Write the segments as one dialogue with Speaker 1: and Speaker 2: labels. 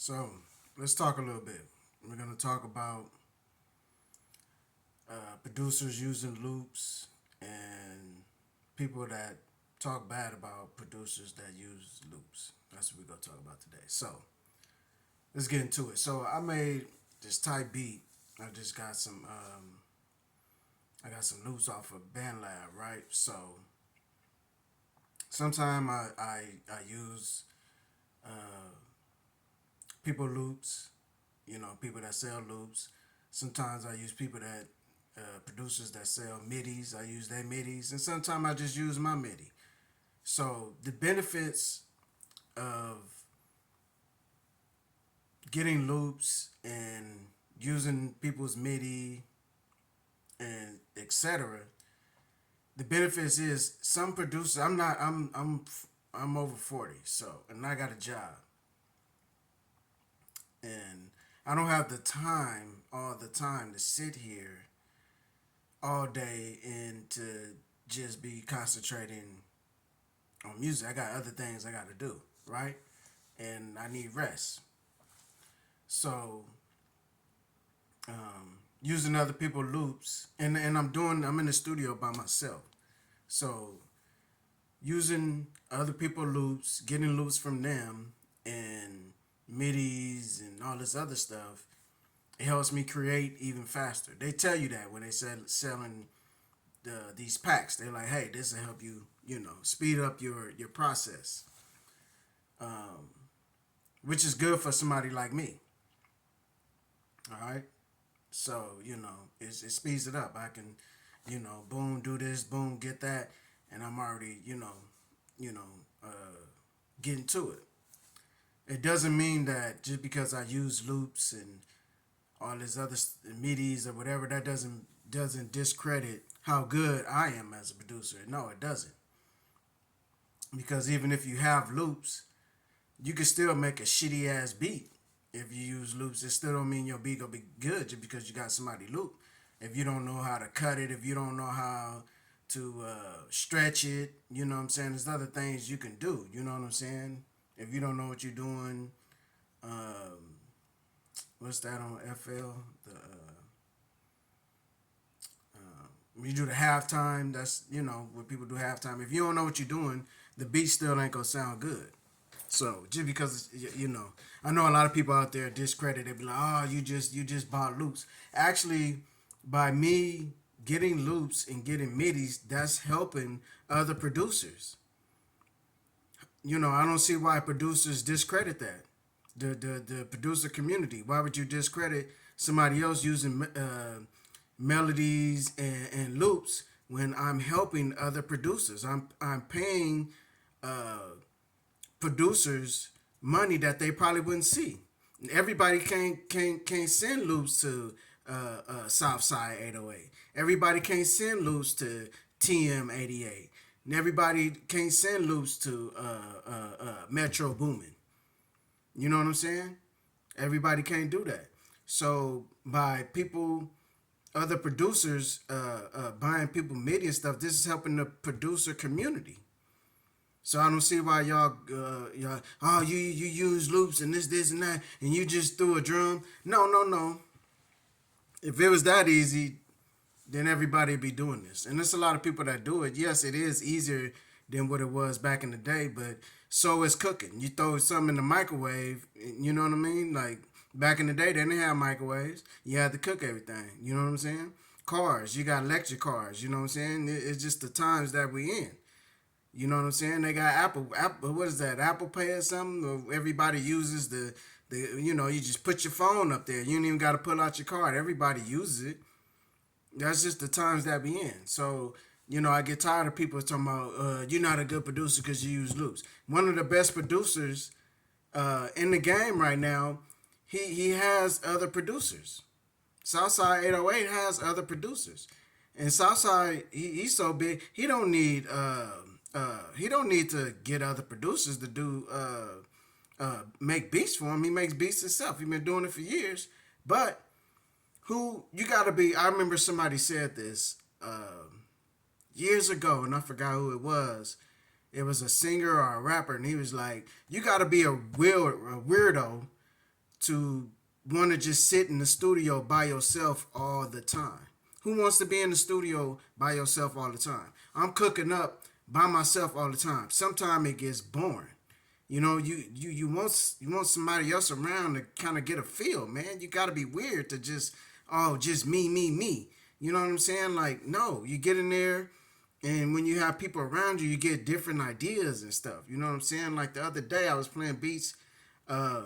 Speaker 1: So let's talk a little bit. We're gonna talk about producers using loops and people that talk bad about producers that use loops. That's what we're gonna talk about today. So let's get into it. So I made this type beat. I just got some. I got some loops off of BandLab, right? So sometimes I use uh, people loops, people that sell loops. Sometimes I use people that producers that sell midis. I use their midis, and sometimes I just use my midi. So the benefits of getting loops and using people's midi and etc. The benefits is some producers. I'm not. I'm over 40. So and I got a job, and I don't have the time all the time to sit here all day and to just be concentrating on music. I got other things I got to do, right? And I need rest. So using other people loops, and I'm in the studio by myself. So using other people loops, getting loops from them, and midis and all this other stuff, it helps me create even faster. They tell you that when they selling these packs. They're like, hey, this will help you, speed up your process, which is good for somebody like me. All right, so it speeds it up. I can, boom, do this, boom, get that, and I'm already, you know, uh, getting to it. It doesn't mean that just because I use loops and all this other midis or whatever, that doesn't discredit how good I am as a producer. No, it doesn't. Because even if you have loops, you can still make a shitty ass beat. If you use loops, it still don't mean your beat gonna be good just because you got somebody loop. If you don't know how to cut it, if you don't know how to stretch it, you know what I'm saying? There's other things you can do. You know what I'm saying? If you don't know what you're doing, um, what's that on FL? When you do the halftime, that's when people do halftime. If you don't know what you're doing, the beat still ain't gonna sound good. So just because I know a lot of people out there discredit. They be like, "Oh, you just bought loops." Actually, by me getting loops and getting midis, that's helping other producers. I don't see why producers discredit that. The producer community. Why would you discredit somebody else using melodies and loops when I'm helping other producers? I'm paying producers money that they probably wouldn't see. Everybody can't send loops to Southside 808. Everybody can't send loops to TM 88. And everybody can't send loops to Metro Boomin. You know what I'm saying? Everybody can't do that. So by people, other producers buying people MIDI and stuff, this is helping the producer community. So I don't see why y'all oh you use loops and this and that and you just threw a drum. No. If it was that easy, then everybody'd be doing this. And there's a lot of people that do it. Yes, it is easier than what it was back in the day, but so is cooking. You throw something in the microwave, you know what I mean? Like back in the day, they didn't have microwaves. You had to cook everything. You know what I'm saying? Cars, you got electric cars. You know what I'm saying? It's just the times that we in. You know what I'm saying? They got Apple. What is that? Apple Pay or something? Or everybody uses the. You just put your phone up there. You don't even got to pull out your card. Everybody uses it. That's just the times that we in. So I get tired of people talking about you're not a good producer because you use loops. One of the best producers in the game right now, he has other producers. Southside 808 has other producers, and Southside he's so big he don't need to get other producers to do make beats for him. He makes beats himself. He's been doing it for years. But who you gotta be? I remember somebody said this years ago, and I forgot who it was. It was a singer or a rapper, and he was like, "You gotta be a weirdo to want to just sit in the studio by yourself all the time? Who wants to be in the studio by yourself all the time? I'm cooking up by myself all the time. Sometimes it gets boring. You know, you want somebody else around to kind of get a feel, man. You got to be weird to just just me. You know what I'm saying? Like, no, you get in there, and when you have people around you, you get different ideas and stuff. You know what I'm saying? Like the other day, I was playing beats uh,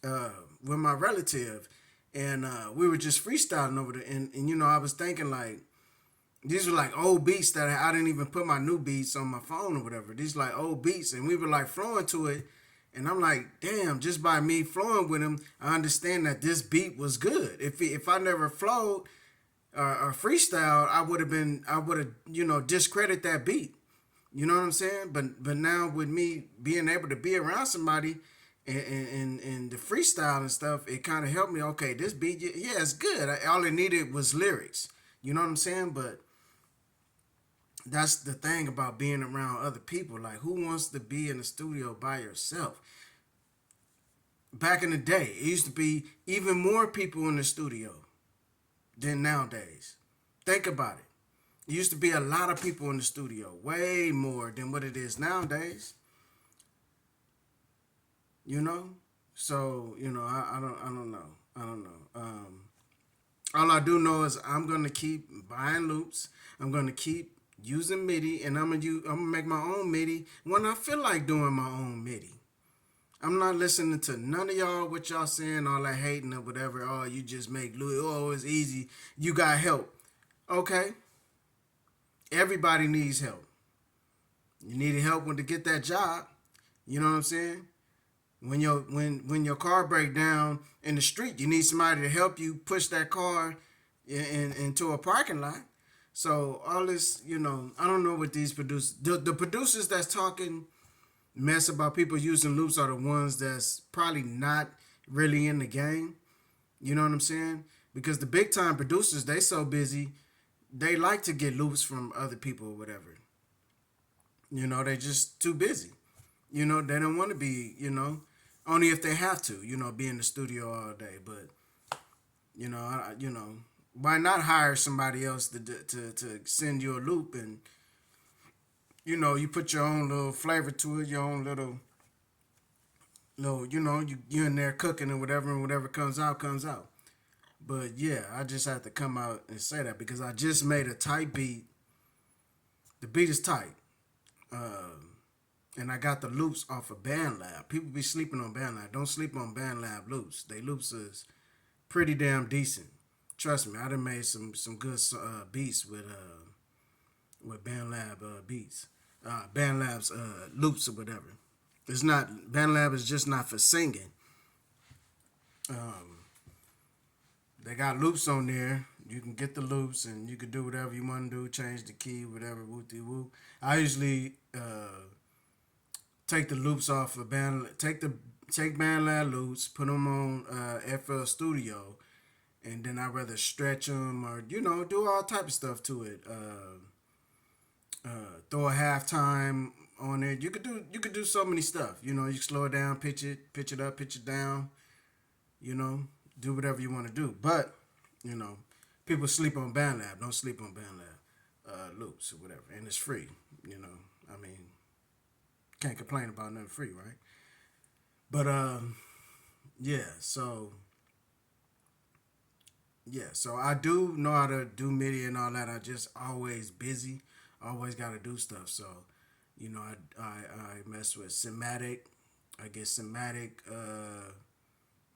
Speaker 1: uh, with my relative, and we were just freestyling over there. And you know, I was thinking like these were like old beats that I didn't even put my new beats on my phone or whatever. These like old beats, and we were like flowing to it. And I'm like, damn! Just by me flowing with him, I understand that this beat was good. If I never flowed or freestyle, I would have discredit that beat. You know what I'm saying? But now with me being able to be around somebody and the freestyle and stuff, it kind of helped me. Okay, this beat, yeah, it's good. All it needed was lyrics. You know what I'm saying? But that's the thing about being around other people. Like, who wants to be in the studio by yourself? Back in the day, it used to be even more people in the studio than nowadays. Think about it. It used to be a lot of people in the studio, way more than what it is nowadays. You know, so I don't know. I don't know. All I do know is I'm gonna keep buying loops. I'm gonna keep using MIDI, and I'm gonna make my own MIDI when I feel like doing my own MIDI. I'm not listening to none of y'all what y'all saying, all that hating or whatever. Oh, you just make loops. Oh, it's easy. You got help. Okay, everybody needs help. You need help when to get that job. You know what I'm saying? When your car break down in the street, you need somebody to help you push that car into a parking lot. So all this, I don't know what these producers, the producers that's talking mess about people using loops are the ones that's probably not really in the game. You know what I'm saying? Because the big time producers, they so busy, they like to get loops from other people or whatever. They just too busy. They don't want to be, only if they have to, be in the studio all day. But, why not hire somebody else to send you a loop and, you put your own little flavor to it, your own little, you in there cooking and whatever comes out, comes out. But yeah, I just have to come out and say that because I just made a tight beat. The beat is tight. And I got the loops off of BandLab. People be sleeping on BandLab. Don't sleep on BandLab loops. They loops is pretty damn decent. Trust me, I done made some good beats with BandLab beats, BandLab's loops or whatever. It's not BandLab is just not for singing. Um, they got loops on there. You can get the loops and you can do whatever you want to do. Change the key, whatever. Whoopty whoop. I usually take the loops off of take BandLab loops, put them on FL Studio, and then I rather stretch them or do all type of stuff to it. Throw a halftime on it. You could do so many stuff. You can slow it down, pitch it up, pitch it down. Do whatever you want to do. But you know, people sleep on BandLab. Don't sleep on BandLab loops or whatever, and it's free. I mean, can't complain about nothing free, right? But yeah. So I do know how to do MIDI and all that. I just always busy, always got to do stuff. So I mess with Cinematic. I get Cinematic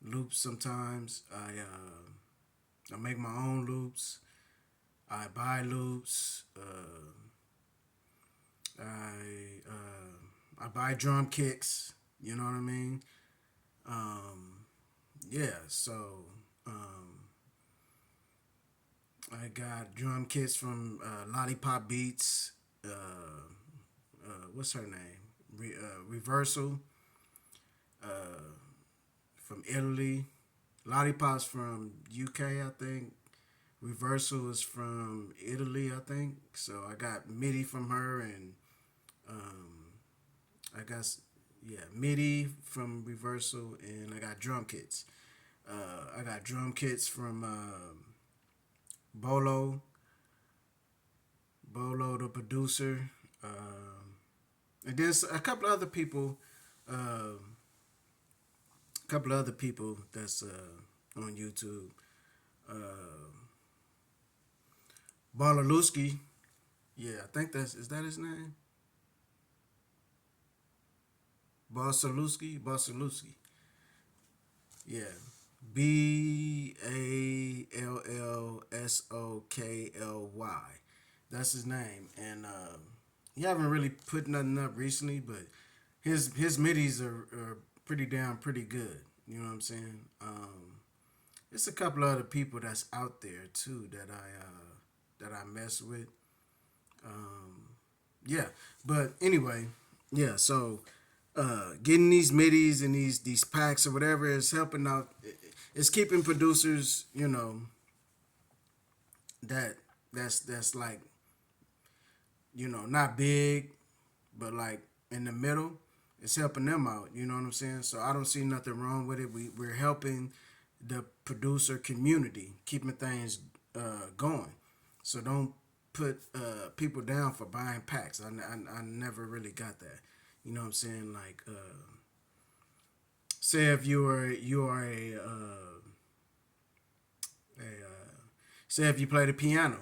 Speaker 1: loops sometimes. I make my own loops. I buy loops. I buy drum kicks. You know what I mean? Yeah. So I got drum kits from Lollipop Beats. What's her name? Reversal from Italy. Lollipop's from UK, I think. Reversal is from Italy, I think. So I got MIDI from her, and um, I got Yeah, MIDI from Reversal, and I got drum kits. I got drum kits from Bolo, Bolo the producer, and then a couple other people, a couple other people that's on YouTube. Uh, Balaluski, yeah, I think that's is that his name? Basaluski. Yeah. Ballsokly. That's his name. And he haven't really put nothing up recently, but his midis are pretty damn pretty good. You know what I'm saying? It's a couple other people that's out there too that I mess with. Um, yeah, but anyway, yeah. So getting these midis and these packs or whatever is helping out. It's keeping producers, that that's like not big, but like in the middle. It's helping them out. You know what I'm saying? So I don't see nothing wrong with it. We're helping the producer community, keeping things going. So don't put people down for buying packs. I never really got that. You know what I'm saying? Like, say if you are say if you play the piano,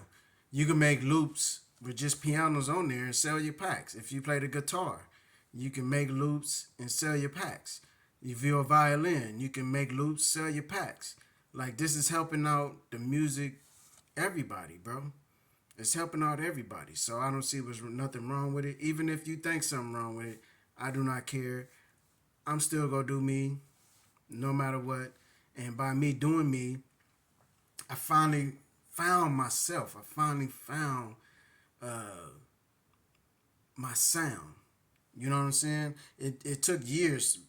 Speaker 1: you can make loops with just pianos on there and sell your packs. If you play the guitar, you can make loops and sell your packs. If you're a violin, you can make loops, sell your packs. Like, this is helping out the music, everybody, bro. It's helping out everybody. So I don't see what's nothing wrong with it. Even if you think something wrong with it, I do not care. I'm still gonna do me, no matter what. And by me doing me, I finally found myself. I finally found my sound. You know what I'm saying? It took years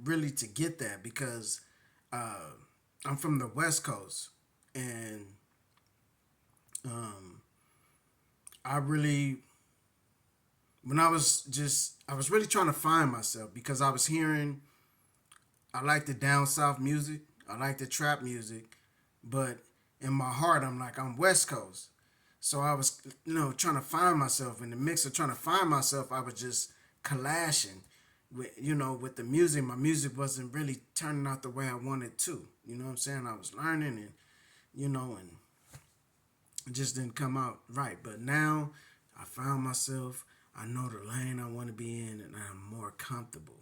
Speaker 1: really to get that because uh, I'm from the West Coast, and I really when I was really trying to find myself because I was hearing I like the down south music, I like the trap music, but in my heart I'm like I'm West Coast. So I was trying to find myself in the mix of trying to find myself. I was just clashing with with the music. My music wasn't really turning out the way I wanted to. You know what I'm saying? I was learning and and it just didn't come out right. But now I found myself. I know the lane I want to be in, and I'm more comfortable.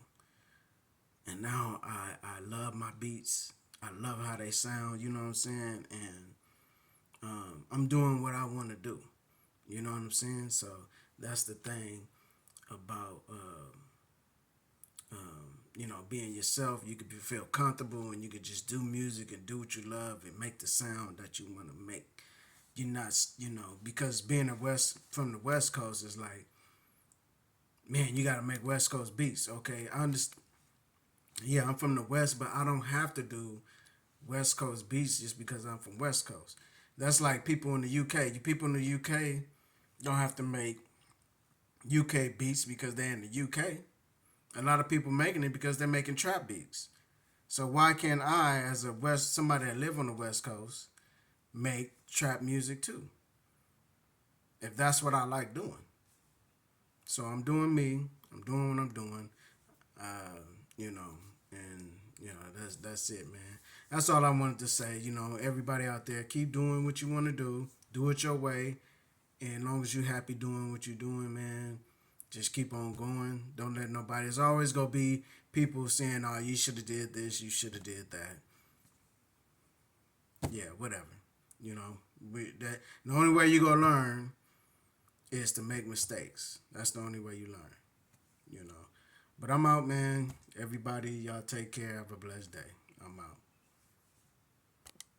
Speaker 1: And now I love my beats. I love how they sound. You know what I'm saying? And I'm doing what I want to do. You know what I'm saying? So that's the thing about being yourself. You could feel comfortable, and you could just do music and do what you love and make the sound that you want to make. You're not, because being from the West Coast is like, man, you got to make West Coast beats. Okay, I understand. Yeah, I'm from the West, but I don't have to do West Coast beats just because I'm from West Coast. That's like people in the UK. You people in the UK don't have to make UK beats because they're in the UK. A lot of people making it because they're making trap beats. So why can't I, as a somebody that live on the West Coast, make trap music too? If that's what I like doing. So I'm doing me. I'm doing what I'm doing. Uh, you know, and that's it, man. That's all I wanted to say. Everybody out there, keep doing what you want to do. Do it your way, and as long as you're happy doing what you're doing, man, just keep on going. Don't let nobody. There's always gonna be people saying, "Oh, you should have did this. You should have did that." Yeah, whatever. That the only way you gonna learn is to make mistakes. That's the only way you learn. you know. But I'm out, man. Everybody, y'all take care. Have a blessed day. I'm out.